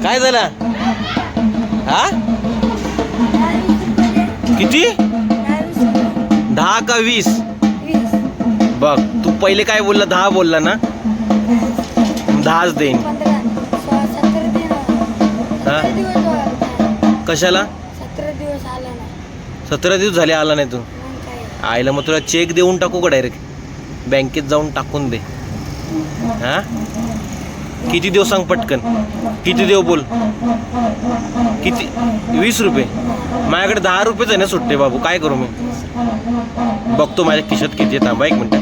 काय झाला? हा किती? 10 का 20? बघ तू पहिले काय बोलला? 10 बोलला ना. 10च देईन. हा कशाला? 17 दिवस झाले आला नाही तू. आईला मग तुला चेक देऊन टाकू का डायरेक्ट बँकेत जाऊन टाकून दे? हा किती देऊ सांग पटकन. किती देऊ बोल. किती? 20 रुपये. माझ्याकडे 10 रुपयेच आहे ना सुट्टे बाबू. काय करू मी? बघतो माझ्या खिशात किती आहे. थांबा एक मिनिट.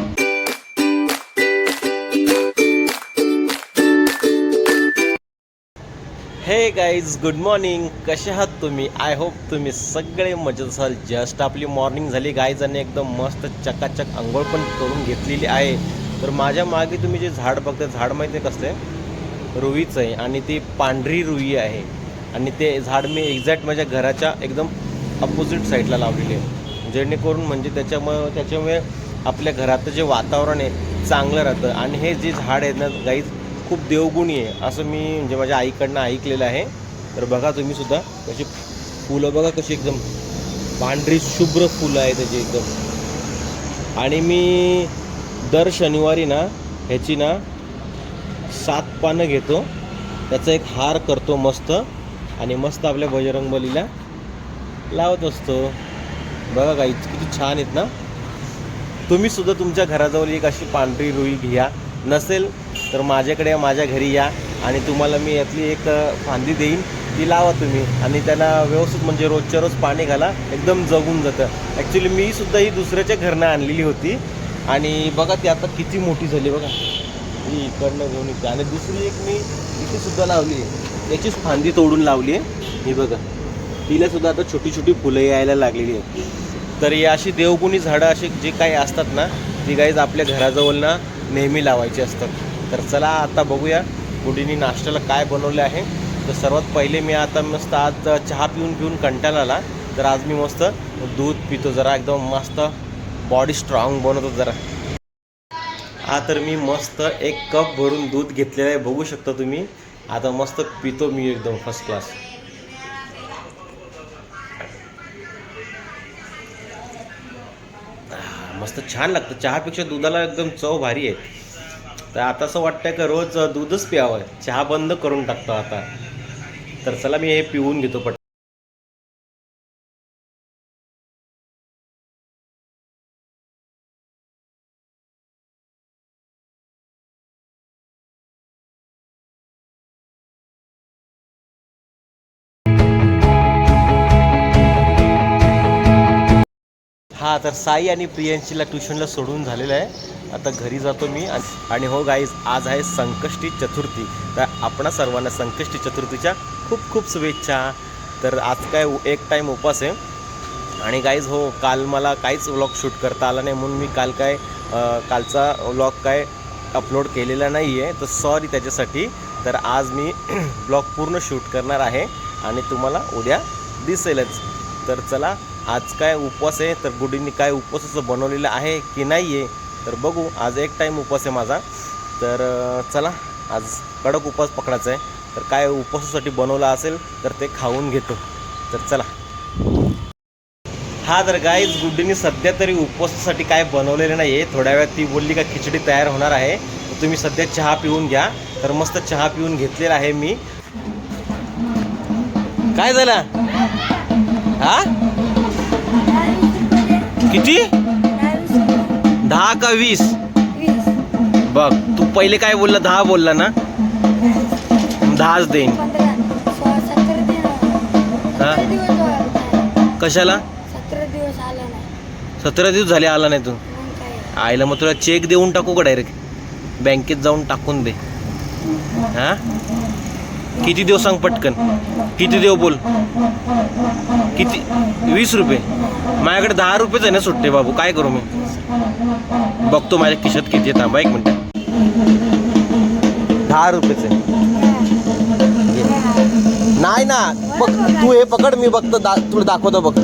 हे गाईज गुड मॉर्निंग. कसे आहात तुम्ही? आय होप तुम्ही सगळे मजेत असाल. जस्ट आपली मॉर्निंग झाली गाईज आणि एकदम मस्त चकाचक आंघोळ पण करून घेतलेली आहे. तर माझ्या मागे तुम्ही जे झाड बघताय, झाड माहिती आहे कसलं आहे? रुईचं आहे आणि ती पांढरी रुई आहे. आणि ते झाड मी एक्झॅक्ट माझ्या घराच्या एकदम अपोजिट साईडला लावलेले आहे, जेणेकरून म्हणजे त्याच्यामुळे आपल्या घराचं जे वातावरण आहे चांगलं राहतं. आणि हे जे झाड आहे ना गाईज खूप देवगुणी आहे असं मी म्हणजे माझ्या आईकडनं ऐकलेलं आहे. तर बघा तुम्ही सुद्धा कशी फुलं बघा, कशी एकदम पांढरी शुभ्र फुलं आहे त्याची एकदम. आणि मी दर शनिवारी ना ह्याची ना 7 पानं घेतो, त्याचा एक हार करतो मस्त आणि मस्त आपल्या बजरंगबलीला लावत असतो. बघा गाईज किती छान आहेत ना. तुम्ही सुद्धा तुमच्या घराजवळ एक अशी पांढरी रुई घ्या. नसेल तर माझ्याकडे माझ्या घरी या आणि तुम्हाला मी यातली एक फांदी देईन, ती लावा तुम्ही आणि त्याला व्यवस्थित म्हणजे रोजच्या रोज पाणी घाला, एकदम जगून जातं. ॲक्च्युली मी सुद्धा ही दुसऱ्याच्या घरनं आणलेली होती आणि बघा ती आता किती मोठी झाली बघा. ही इकडनं घेऊन येते. आणि दुसरी एक मी इथे सुद्धा लावली आहे, याचीच फांदी तोडून लावली आहे. ही बघा तिला सुद्धा आता छोटी छोटी फुलं यायला लागलेली आहेत. तर ही अशी देवगुणी झाडं अशी जे काही असतात ना ती गाईज आपल्या घराजवळ ना नेहमी लावायची असतात. तर चला आता बघूया गुडीनी नाश्त्याला काय बनवलं आहे. तर सर्वात पहिले मी आता मस्त आज चहा पिऊन कंटाळा आला, तर आज मी मस्त दूध पितो, जरा एकदम मस्त बॉडी स्ट्रॉंग बनवतो जरा. हा तर मी मस्त 1 कप भरून दूध घेतलेलं आहे, बघू शकता तुम्ही. आता मस्त पितो मी एकदम फर्स्ट क्लास. मस्त छान लागतं. चहापेक्षा दुधाला एकदम चव भारी आहे. तर आता असं वाटतंय का रोज दूधच प्यावं, चहा बंद करून टाकतो आता. तर चला मी हे पिऊन घेतो पट. हा तर साई आणि प्रियांशीला ट्युशनला सोडून झालेलं आहे. आता घरी जातो मी. आणि हो गाईज आज आहे संकष्टी चतुर्थी. तर आपणा सर्वांना संकष्टी चतुर्थीच्या खूप खूप शुभेच्छा. तर आज काय एक टाईम उपवास आहे. आणि गाईज हो काल मला काहीच व्लॉग शूट करता आला नाही, म्हणून मी कालचा व्लॉग काय अपलोड केलेला नाही आहे, तर सॉरी त्याच्यासाठी. तर आज मी ब्लॉग पूर्ण शूट करणार आहे आणि तुम्हाला उद्या दिसेलच. तर चला आज काय उपवास आहे, तर गुडींनी काय उपवासाचं बनवलेलं आहे की नाही आहे तर बघू. आज एक टाईम उपवास आहे माझा. तर चला आज कडक उपवास पकडायचा आहे. तर काय उपवासासाठी बनवलं असेल तर ते खाऊन घेतो. तर चला. हा तर गाईज गुड्डीने सध्या तरी उपवासासाठी काय बनवलेलं नाही आहे. थोड्या वेळात ती बोलली का खिचडी तयार होणार आहे, तर तुम्ही सध्या चहा पिऊन घ्या. तर मस्त चहा पिऊन घेतलेला आहे मी. काय झालं? हा किती? 10 का 20? बघ तू पहिले काय बोलला? 10 बोलला ना. 10च देईन. हा कशाला? 17 दिवस झाले आला नाही तू. आईला मग तुला चेक देऊन टाकू का डायरेक्ट बँकेत जाऊन टाकून दे? हा किती देऊ सांग पटकन. किती देऊ बोल. किती? 20 रुपये. माझ्याकडे 10 रुपयेच आहे ना सुट्टे बाबू. काय करू मी? बघतो माझ्या खिशात किती आहे. थांबा एक मिनिट. 10 रुपयेच आहे. नाही ना बघ तू हे पकड, मी बघतो तुला दाखवतो बघ.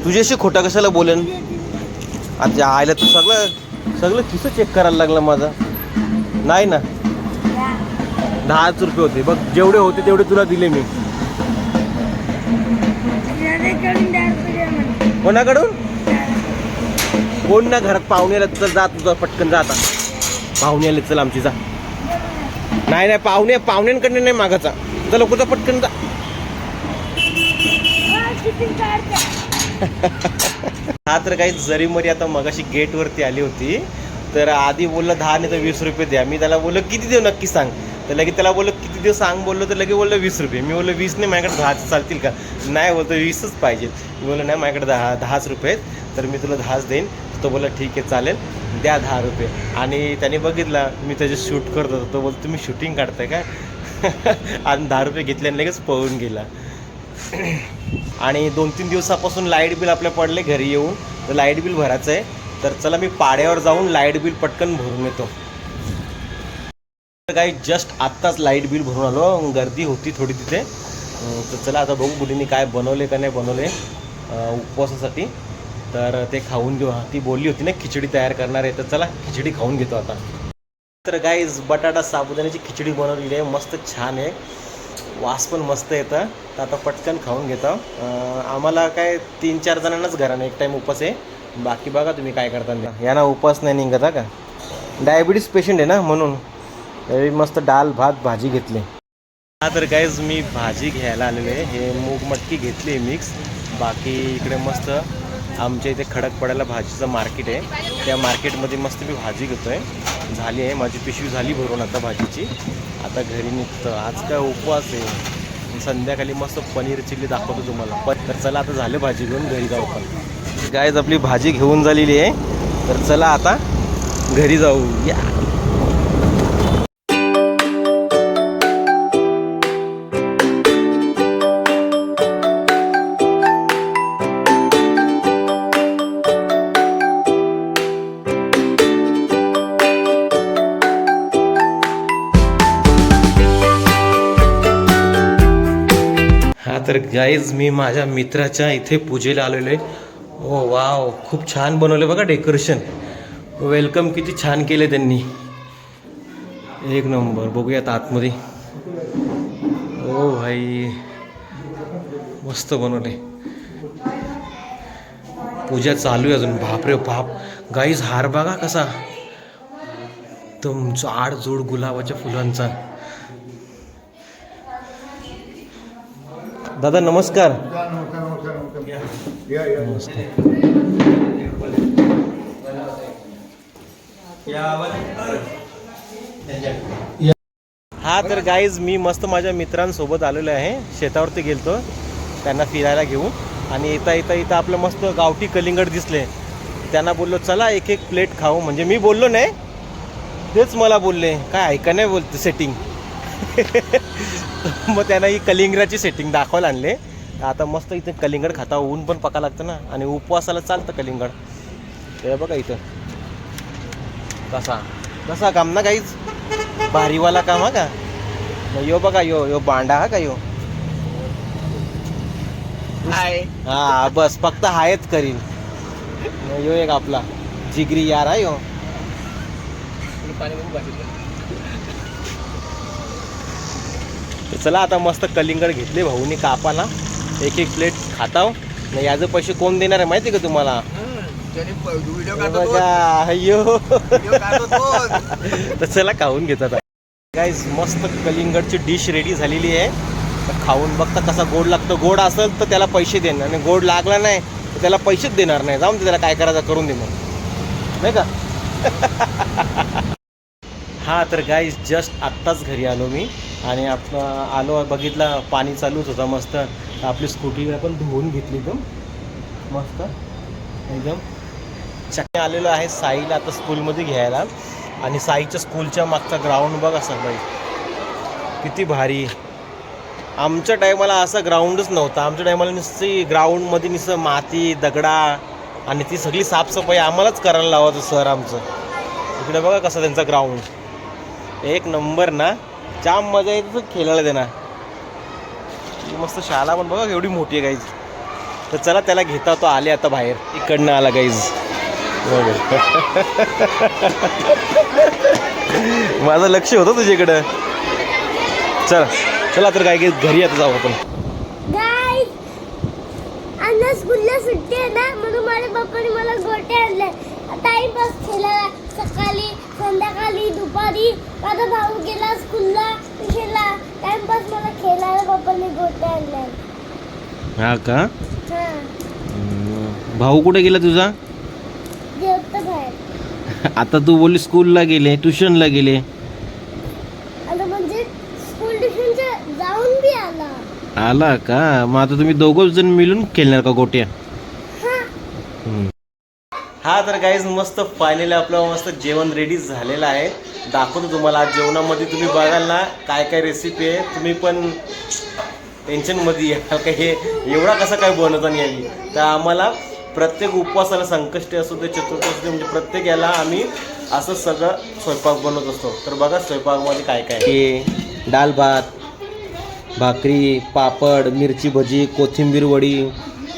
तुझ्याशी खोटा कशाला बोलेन? आता आयला तू सगळं खिस्सं चेक करायला लागलं माझा. नाही ना, 10च रुपये होते बघ, जेवढे होते तेवढे तुला दिले मी. कोणाकडून? कोण ना घरात पाहुण्याला. चल जा तुझा पटकन जा आता, पाहुणे आले. चल आमची जा. नाही नाही, पाहुण्यांकडनं नाही मागायचा. चल लोकचा पटकन जा. हा तर काही जरी मरी आता मगाशी गेटवरती आली होती, तर आधी बोललं 10 नाही तर 20 रुपये द्या. मी त्याला बोललो किती देऊ नक्की सांग. तर लगे त्याला बोललो किती देऊ सांग बोललो, तर लगे बोललो 20 रुपये. मी बोललो 20 नाही, माझ्याकडे 10 चालतील का? नाही बोलतो 20च पाहिजे. मी बोललो नाही, माझ्याकडे 10च रुपये आहेत, तर मी तुला 10च देईन. तो बोलला ठीक आहे चालेल, द्या 10 रुपये. आणि त्याने बघितला मी त्याचे शूट करत होतो. तो बोलतो तुम्ही शूटिंग काढताय का? आणि 10 रुपये घेतले आणि लगेच पळून गेला. आणि 2-3 दिवसापासून लाईट बिल आपल्या पडले घरी येऊन, तर लाईट बिल भरायचं आहे. तर चला मी पाड्यावर जाऊन लाईट बिल पटकन भरून येतो. काही जस्ट आत्ताच लाईट बिल भरून आलो. गर्दी होती थोडी तिथे. तर चला आता बघू मुलींनी काय बनवले का नाही बनवले उपवासासाठी. तर ते खाऊन घेऊ. ती बोलली होती ना खिचडी तयार करणार आहे, तर चला खिचडी खाऊन घेतो आता. तर गाईज बटाटा साबुदाण्याची खिचडी बनवलेली आहे, मस्त छान आहे, वास पण मस्त येतं. तर आता पटकन खाऊन घेतो. आम्हाला काय 3-4 जणांनाच घरानं एक टाईम उपास आहे. बाकी बघा तुम्ही काय करता. यांना उपास नाही निघत का, डायबिटीस पेशंट आहे ना, म्हणून मस्त डाल भात भाजी घेतली. हा तर गाईज मी भाजी घ्यायला आलेले आहे. हे मूग मटकी घेतली मिक्स. बाकी इकडे मस्त आमच्या इथे खडकपाड्याला भाजीचं मार्केट आहे, त्या मार्केटमध्ये मस्त मी भाजी घेतो आहे. झाली आहे माझी पिशवी झाली भरून आता भाजीची. आता घरी निघतं. आज काय उपवास आहे. संध्याकाळी मस्त पनीर चिल्ली दाखवतो तुम्हाला. तर चला आता झाले भाजी घेऊन घरी जाऊ. पण गाईज आपली भाजी घेऊन झालेली आहे, तर चला आता घरी जाऊ या. तर गाईज मी माझ्या मित्राच्या इथे पूजेला आलेलो आहे. ओ वाव, खूप छान बनवले बघा डेकोरेशन. वेलकम किती छान केले त्यांनी, एक नंबर. बघूयात आतमध्ये. ओ भाई मस्त बनवले. पूजा चालू आहे अजून. बापरे बाप गाईज, हार बघा कसा एकदम जाडजूड गुलाबाच्या फुलांचा. दादा नमस्कार. हा तर गाईज मी मस्त माझ्या मित्रांसोबत आलेलो आहे. शेतावरती गेलतो त्यांना फिरायला घेऊन. आणि येता आपलं मस्त गावठी कलिंगड दिसले. त्यांना बोललो चला एक प्लेट खाऊ. म्हणजे मी बोललो नाही, तेच मला बोलले. काय ऐका नाही बोलतो सेटिंग. मग त्यांना ही कलिंगडाची सेटिंग दाखवायला आणले. आता मस्त इथे कलिंगड खाता. ऊन पण पका लागतं ना, आणि उपवासाला चालतं कलिंगड. ते बघा इथं कसा काम ना काहीच भारीवाला काम. हा का यो बघा, यो बांडा हा का यो. हा बस फक्त हायच करीन. यो एक आपला जिगरी यार आहे यो. चला आता मस्त कलिंगड घेतले भाऊनी कापाला. एक प्लेट खाताव. नाही याचे पैसे कोण देणार आहे माहिती का तुम्हाला? तर चला खाऊन घेतात गाईज. मस्त कलिंगडची डिश रेडी झालेली आहे. तर खाऊन बघता कसा गोड लागतो. गोड असेल तर त्याला पैसे देणार, आणि गोड लागला नाही तर त्याला पैसेच देणार नाही. जाऊन त्याला काय करायचं करून दे मग, नाही का. हा तर गाईज जस्ट आत्ताच घरी आलो मी. आणि आलो बघितला पाणी चालूच होता मस्त. आपली स्कूटी आपण धुवून घेतली एकदम मस्त एकदम. चक्की आलेलो आहे साईला आता स्कूलमध्ये घ्यायला. आणि साईच्या स्कूलच्या मागचा ग्राउंड बघ असा बाई किती भारी. आमच्या टायमाला असा ग्राउंडच नव्हता. आमच्या टायमाला नुसती ग्राउंडमध्ये नुसतं माती दगडा, आणि ती सगळी साफसफाई आम्हालाच करायला लावायचं सर आमचं. इकडे बघा कसं त्यांचा ग्राउंड एक नंबर ना. जाम मजा येते खेळायला देणार. मस्त शाळा पण बघा एवढी मोठी आहे गाईज. तर चला त्याला घेता. तो आले आता बाहेर. इकडनं आला गाईज. माझं लक्ष होतं तुझ्याकडं. चला चला तर काय घरी आता जाऊ आपण. आज स्कूलला सुट्टी आहे ना, म्हणून माझ्या पप्पाने मला गोटे आणले. टाइमपास खेळायला सकाळी, संध्याकाळी, दुपारी. माझा भाऊ गेला स्कूलला, ट्युशनला. टाइमपास मला खेळायला पप्पाने गोटे आणले. हा का? हा. भाऊ कुठे गेला तुझा? जेवतो बाहेर. आता तू बोलली स्कूलला गेले, ट्युशनला गेले. आता म्हणजे स्कूल ट्युशनच्या जाऊन बी आला. आला का? मग आता तुम्ही दोघं जण मिळून खेळणार का गोट्या? हा तर गाईज मस्त फायनली आपलं मस्त जेवण रेडी झालेलं आहे. दाखवतो तुम्हाला. आज जेवणामध्ये तुम्ही बघाल ना काय काय रेसिपी आहे. तुम्ही पण टेन्शनमध्ये याल का हे एवढा कसं काय बनवता नाही आली. तर आम्हाला प्रत्येक उपवासाला, संकष्टी असो ते चतुर्थी असो, म्हणजे प्रत्येक याला आम्ही असं सगळं स्वयंपाक बनवत असतो. तर बघा स्वयंपाकमध्ये काय काय हे डाळ भात, भाकरी, पापड, मिरची भजी, कोथिंबीर वडी,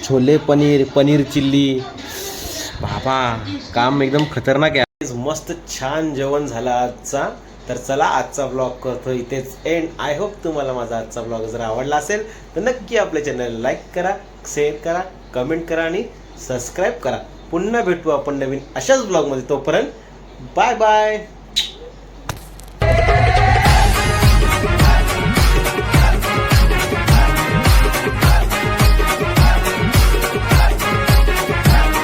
छोले पनीर, पनीर चिल्ली. बाबा काम एकदम खतरनाक आहे. मस्त छान जेवण झाला आजचा. तर चला आजचा ब्लॉग करतो इथेच एंड. आय होप तुम्हाला माझा आजचा ब्लॉग जर आवडला असेल तर नक्की आपल्या चॅनल लाईक करा, शेअर करा, कमेंट करा आणि सबस्क्राईब करा. पुन्हा भेटू आपण नवीन अशाच ब्लॉगमध्ये. तोपर्यंत बाय बाय.